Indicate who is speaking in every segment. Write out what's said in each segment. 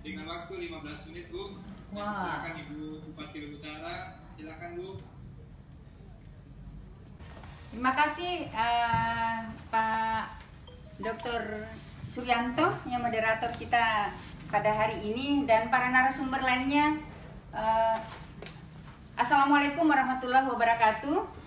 Speaker 1: dengan waktu 15 menit, Bu.
Speaker 2: Wah.
Speaker 1: Silakan Ibu Bupati Lubu Utara, silakan Bu.
Speaker 2: Terima kasih Pak Dr. Suryanto yang moderator kita pada hari ini dan para narasumber lainnya. Assalamualaikum warahmatullahi wabarakatuh.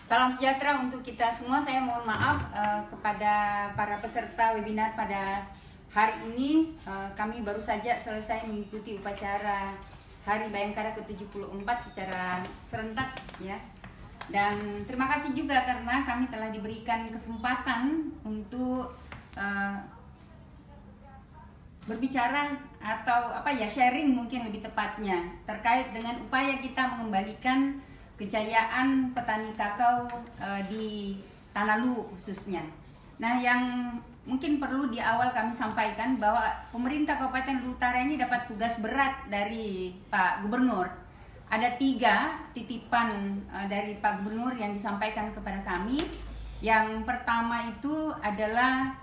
Speaker 2: Salam sejahtera untuk kita semua. Saya mohon maaf kepada para peserta webinar pada hari ini. Kami baru saja selesai mengikuti upacara Hari Bayangkara ke-74 secara serentak ya. Dan terima kasih juga karena kami telah diberikan kesempatan untuk berbicara atau sharing mungkin lebih tepatnya terkait dengan upaya kita mengembalikan kejayaan petani kakao di Tanah Luwu khususnya. Nah, yang mungkin perlu di awal kami sampaikan bahwa pemerintah Kabupaten Luwu Utara ini dapat tugas berat dari Pak Gubernur. Ada 3 titipan dari Pak Gubernur yang disampaikan kepada kami. Yang pertama itu adalah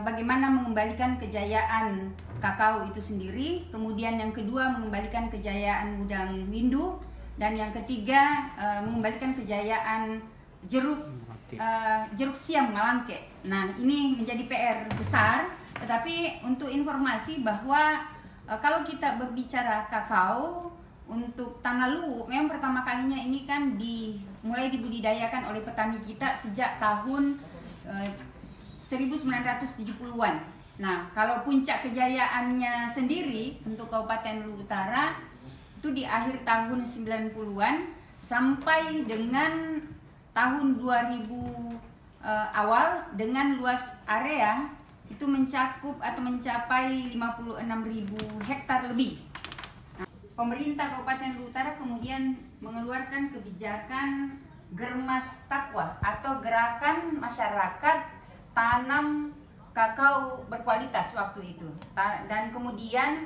Speaker 2: bagaimana mengembalikan kejayaan kakao itu sendiri. Kemudian yang kedua mengembalikan kejayaan udang windu. Dan yang ketiga mengembalikan kejayaan jeruk siam Malangke. Nah, ini menjadi PR besar. Tetapi untuk informasi bahwa kalau kita berbicara kakao untuk Tanah Luwu, memang pertama kalinya ini kan mulai dibudidayakan oleh petani kita sejak tahun 1970-an. Nah, kalau puncak kejayaannya sendiri untuk Kabupaten Luwu Utara itu di akhir tahun 90-an sampai dengan tahun 2000 awal dengan luas area itu mencapai 56.000 hektar lebih. Nah, pemerintah Kabupaten Luwu Utara kemudian mengeluarkan kebijakan Germas Takwa atau Gerakan Masyarakat Tanam Kakao Berkualitas waktu itu. Dan kemudian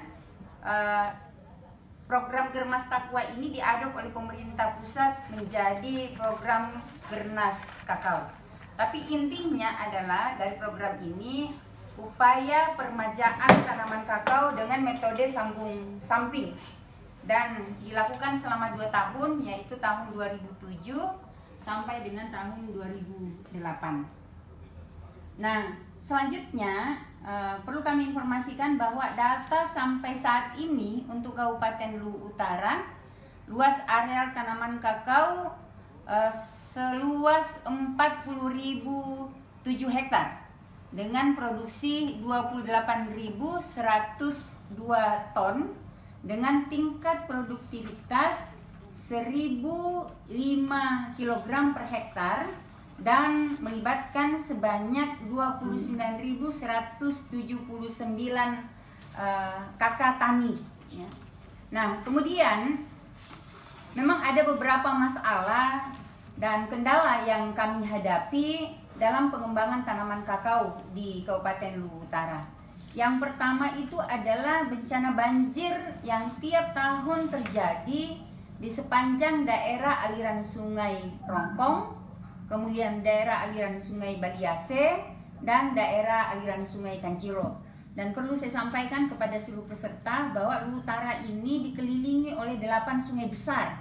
Speaker 2: program Germas Takwa ini diadopsi oleh pemerintah pusat menjadi program Gernas Kakao. Tapi intinya adalah dari program ini upaya permajaan tanaman kakao dengan metode sambung samping dan dilakukan selama 2 tahun, yaitu tahun 2007 sampai dengan tahun 2008. Nah, selanjutnya perlu kami informasikan bahwa data sampai saat ini untuk Kabupaten Luwu Utara, luas areal tanaman kakao seluas 40.007 hektar dengan produksi 28.102 ton dengan tingkat produktivitas 1.005 kg per hektar dan melibatkan sebanyak 29.179 kakak tani ya. Nah, kemudian memang ada beberapa masalah dan kendala yang kami hadapi dalam pengembangan tanaman kakao di Kabupaten Luwu Utara. Yang pertama itu adalah bencana banjir yang tiap tahun terjadi di sepanjang daerah aliran Sungai Rongkong, kemudian daerah aliran Sungai Baliase, dan daerah aliran Sungai Kanciro. Dan perlu saya sampaikan kepada seluruh peserta bahwa Luwu Utara ini dikelilingi oleh 8 sungai besar.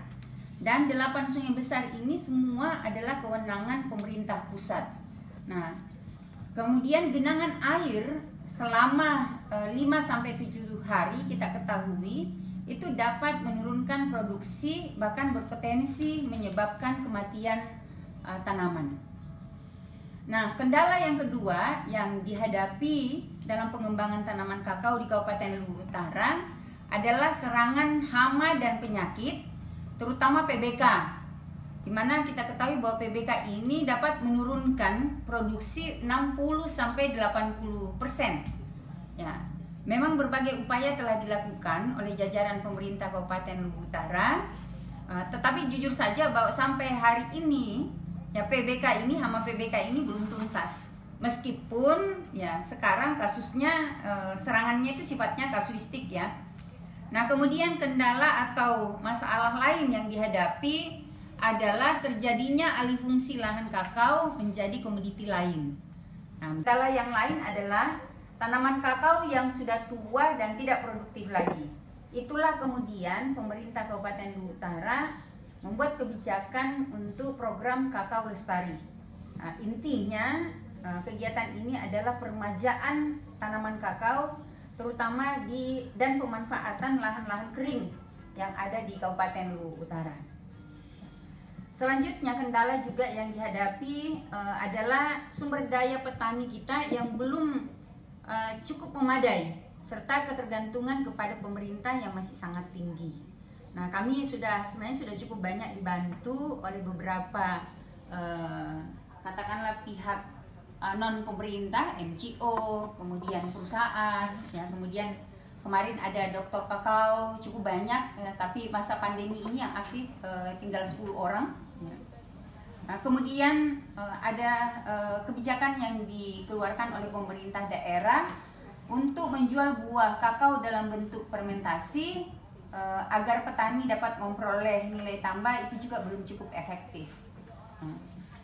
Speaker 2: Dan 8 sungai besar ini semua adalah kewenangan pemerintah pusat. Nah, kemudian genangan air selama 5-7 hari kita ketahui itu dapat menurunkan produksi, bahkan berpotensi menyebabkan kematian tanaman. Nah, kendala yang kedua yang dihadapi dalam pengembangan tanaman kakao di Kabupaten Luwu Utara adalah serangan hama dan penyakit, terutama PBK, di mana kita ketahui bahwa PBK ini dapat menurunkan produksi 60-80%. Ya, memang berbagai upaya telah dilakukan oleh jajaran pemerintah Kabupaten Luwu Utara, tetapi jujur saja bahwa sampai hari ini ya PBK ini, hama PBK ini belum tuntas. Meskipun ya sekarang kasusnya serangannya itu sifatnya kasuistik ya. Nah, kemudian kendala atau masalah lain yang dihadapi adalah terjadinya alih fungsi lahan kakao menjadi komoditi lain. Nah, kendala yang lain adalah tanaman kakao yang sudah tua dan tidak produktif lagi. Itulah kemudian pemerintah Kabupaten Luwu Utara membuat kebijakan untuk program Kakao Lestari. Nah, intinya kegiatan ini adalah peremajaan tanaman kakao terutama dan pemanfaatan lahan-lahan kering yang ada di Kabupaten Luwu Utara. Selanjutnya kendala juga yang dihadapi adalah sumber daya petani kita yang belum cukup memadai serta ketergantungan kepada pemerintah yang masih sangat tinggi. Nah, kami sebenarnya sudah cukup banyak dibantu oleh beberapa katakanlah pihak non pemerintah, NGO, kemudian perusahaan, ya, kemudian kemarin ada dokter kakao cukup banyak, ya, tapi masa pandemi ini yang aktif tinggal 10 orang. Ya. Nah, kemudian ada kebijakan yang dikeluarkan oleh pemerintah daerah untuk menjual buah kakao dalam bentuk fermentasi agar petani dapat memperoleh nilai tambah, itu juga belum cukup efektif.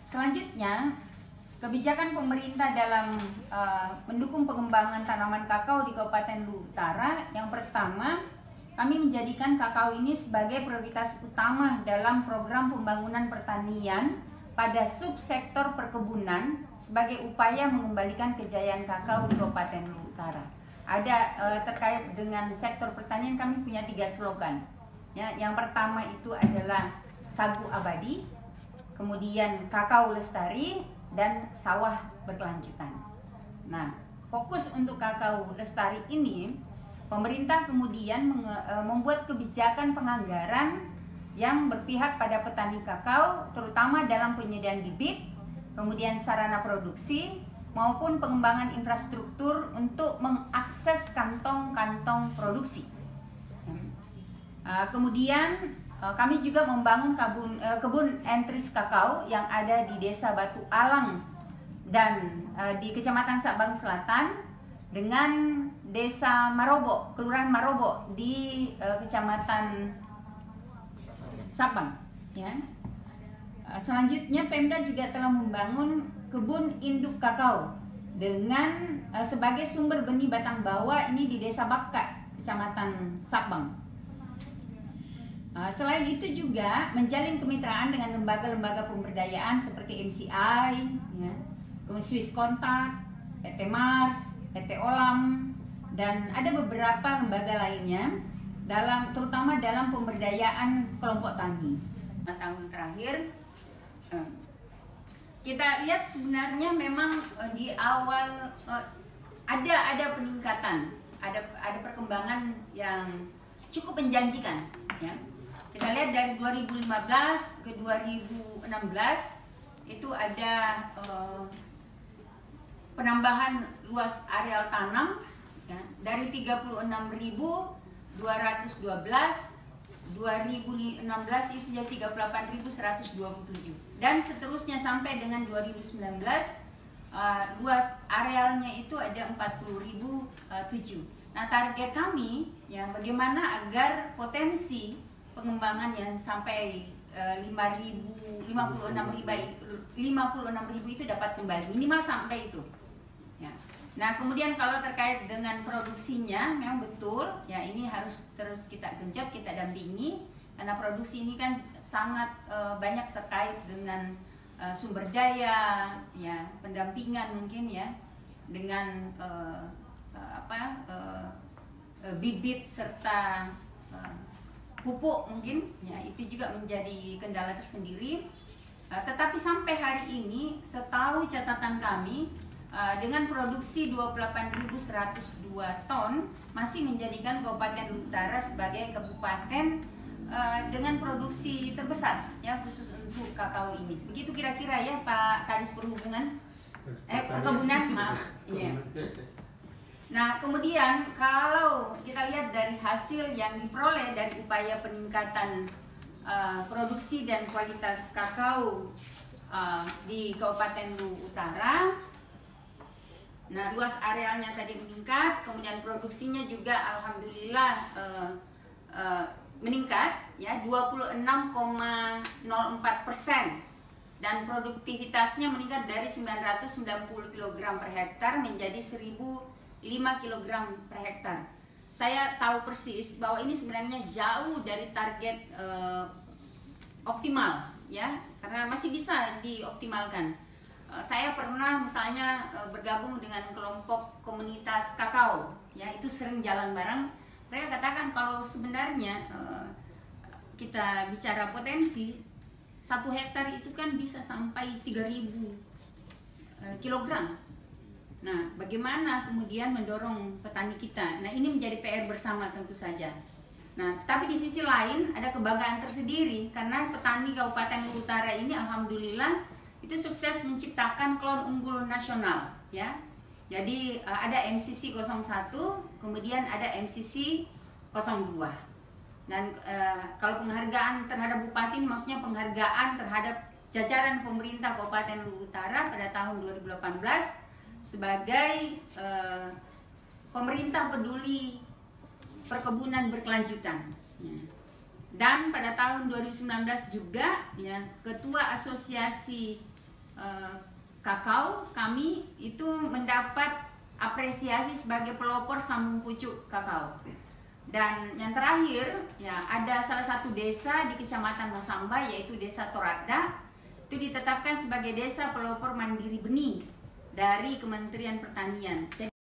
Speaker 2: Selanjutnya, kebijakan pemerintah dalam mendukung pengembangan tanaman kakao di Kabupaten Luwu Utara, yang pertama, kami menjadikan kakao ini sebagai prioritas utama dalam program pembangunan pertanian pada subsektor perkebunan sebagai upaya mengembalikan kejayaan kakao di Kabupaten Luwu Utara. Ada terkait dengan sektor pertanian, kami punya 3 slogan. Ya, yang pertama itu adalah sagu abadi, kemudian kakao lestari, dan sawah berkelanjutan. Nah, fokus untuk kakao lestari ini, pemerintah kemudian membuat kebijakan penganggaran yang berpihak pada petani kakao, terutama dalam penyediaan bibit, kemudian sarana produksi, maupun pengembangan infrastruktur untuk mengakses kantong-kantong produksi. Kemudian kami juga membangun kebun entris kakao yang ada di Desa Batu Alang dan di Kecamatan Sabang Selatan dengan Desa Marobo, Kelurahan Marobo di Kecamatan Sabang. Ya. Selanjutnya Pemda juga telah membangun kebun induk kakao dengan sebagai sumber benih batang bawah ini di Desa Bakka, Kecamatan Sabang. Selain itu juga menjalin kemitraan dengan lembaga-lembaga pemberdayaan seperti MCI, ya, Swiss Contact, PT Mars, PT Olam, dan ada beberapa lembaga lainnya terutama dalam pemberdayaan kelompok tani. Tahun terakhir kita lihat sebenarnya memang di awal ada peningkatan, ada perkembangan yang cukup menjanjikan, ya. Kita lihat dari 2015 ke 2016 itu ada penambahan luas areal tanam, ya, dari 36.212, 2016 itu jadi 38.127, dan seterusnya sampai dengan 2019 luas arealnya itu ada 40.007. Nah, target kami, ya, bagaimana agar potensi pengembangan yang sampai 56.000 itu dapat kembali, minimal sampai itu. Ya. Nah, kemudian kalau terkait dengan produksinya, memang betul, ya, ini harus terus kita genjot, kita dampingi, karena produksi ini kan sangat banyak terkait dengan sumber daya, ya, pendampingan mungkin, ya, dengan bibit serta pupuk mungkin, ya, itu juga menjadi kendala tersendiri. Tetapi sampai hari ini, setahu catatan kami, dengan produksi 28.102 ton masih menjadikan Kabupaten Luwu Utara sebagai kabupaten dengan produksi terbesar, ya, khusus untuk kakao ini. Begitu kira-kira, ya, Pak Kadis Perhubungan, Perkebunan, maaf. Iya. Nah, kemudian kalau kita lihat dari hasil yang diperoleh dari upaya peningkatan produksi dan kualitas kakao di Kabupaten Luwu Utara, nah, luas arealnya tadi meningkat, kemudian produksinya juga alhamdulillah meningkat, ya, 26,04%, dan produktivitasnya meningkat dari 990 kg per hektar menjadi 1.000 5 kg per hektar. Saya tahu persis bahwa ini sebenarnya jauh dari target optimal ya, karena masih bisa dioptimalkan. Saya pernah misalnya bergabung dengan kelompok komunitas kakao ya, itu sering jalan bareng. Mereka katakan kalau sebenarnya kita bicara potensi 1 hektar itu kan bisa sampai 3.000 kilogram. Nah, bagaimana kemudian mendorong petani kita? Nah, ini menjadi PR bersama tentu saja. Nah, tapi di sisi lain ada kebanggaan tersendiri karena petani Kabupaten Luwu Utara ini alhamdulillah itu sukses menciptakan klon unggul nasional ya. Jadi ada MCC 01, kemudian ada MCC 02. Dan kalau penghargaan terhadap bupati ini maksudnya penghargaan terhadap jajaran pemerintah Kabupaten Luwu Utara pada tahun 2018 sebagai pemerintah peduli perkebunan berkelanjutan. Dan pada tahun 2019 juga ya, ketua asosiasi kakao kami itu mendapat apresiasi sebagai pelopor sambung pucuk kakao. Dan yang terakhir ya, ada salah satu desa di Kecamatan Masamba yaitu Desa Toradda itu ditetapkan sebagai desa pelopor mandiri benih dari Kementerian Pertanian.